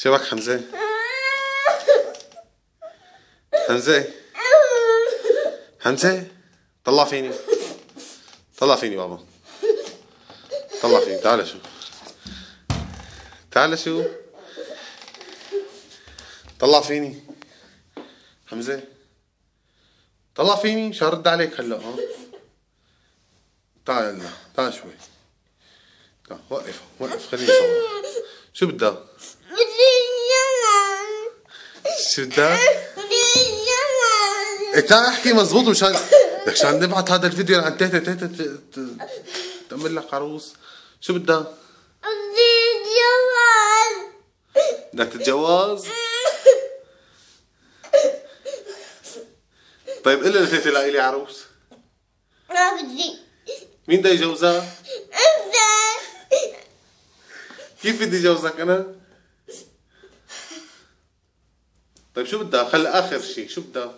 شبك حمزة؟ حمزة حمزة طلع فيني، طلع فيني بابا، طلع فيني. تعال شو، تعال شو، طلع فيني حمزة، طلع فيني. مش هرد عليك هلا. ها تعال هلا، تعال شوي، تعال. وقف وقف، خليني صور. شو بدك؟ شو بدك؟ تعال احكي مزبوط. مشان بدك شان نبعت هذا الفيديو عن تيتا تيتا تعمل لك عروس. شو بدك؟ بدك تتجوز؟ طيب قل لتيتا لاقي لي عروس. ما بدي. مين بده يجوزها؟ انت. كيف بدي جوزك انا؟ طيب شو بدك؟ خلي اخر شيء، شو بدك؟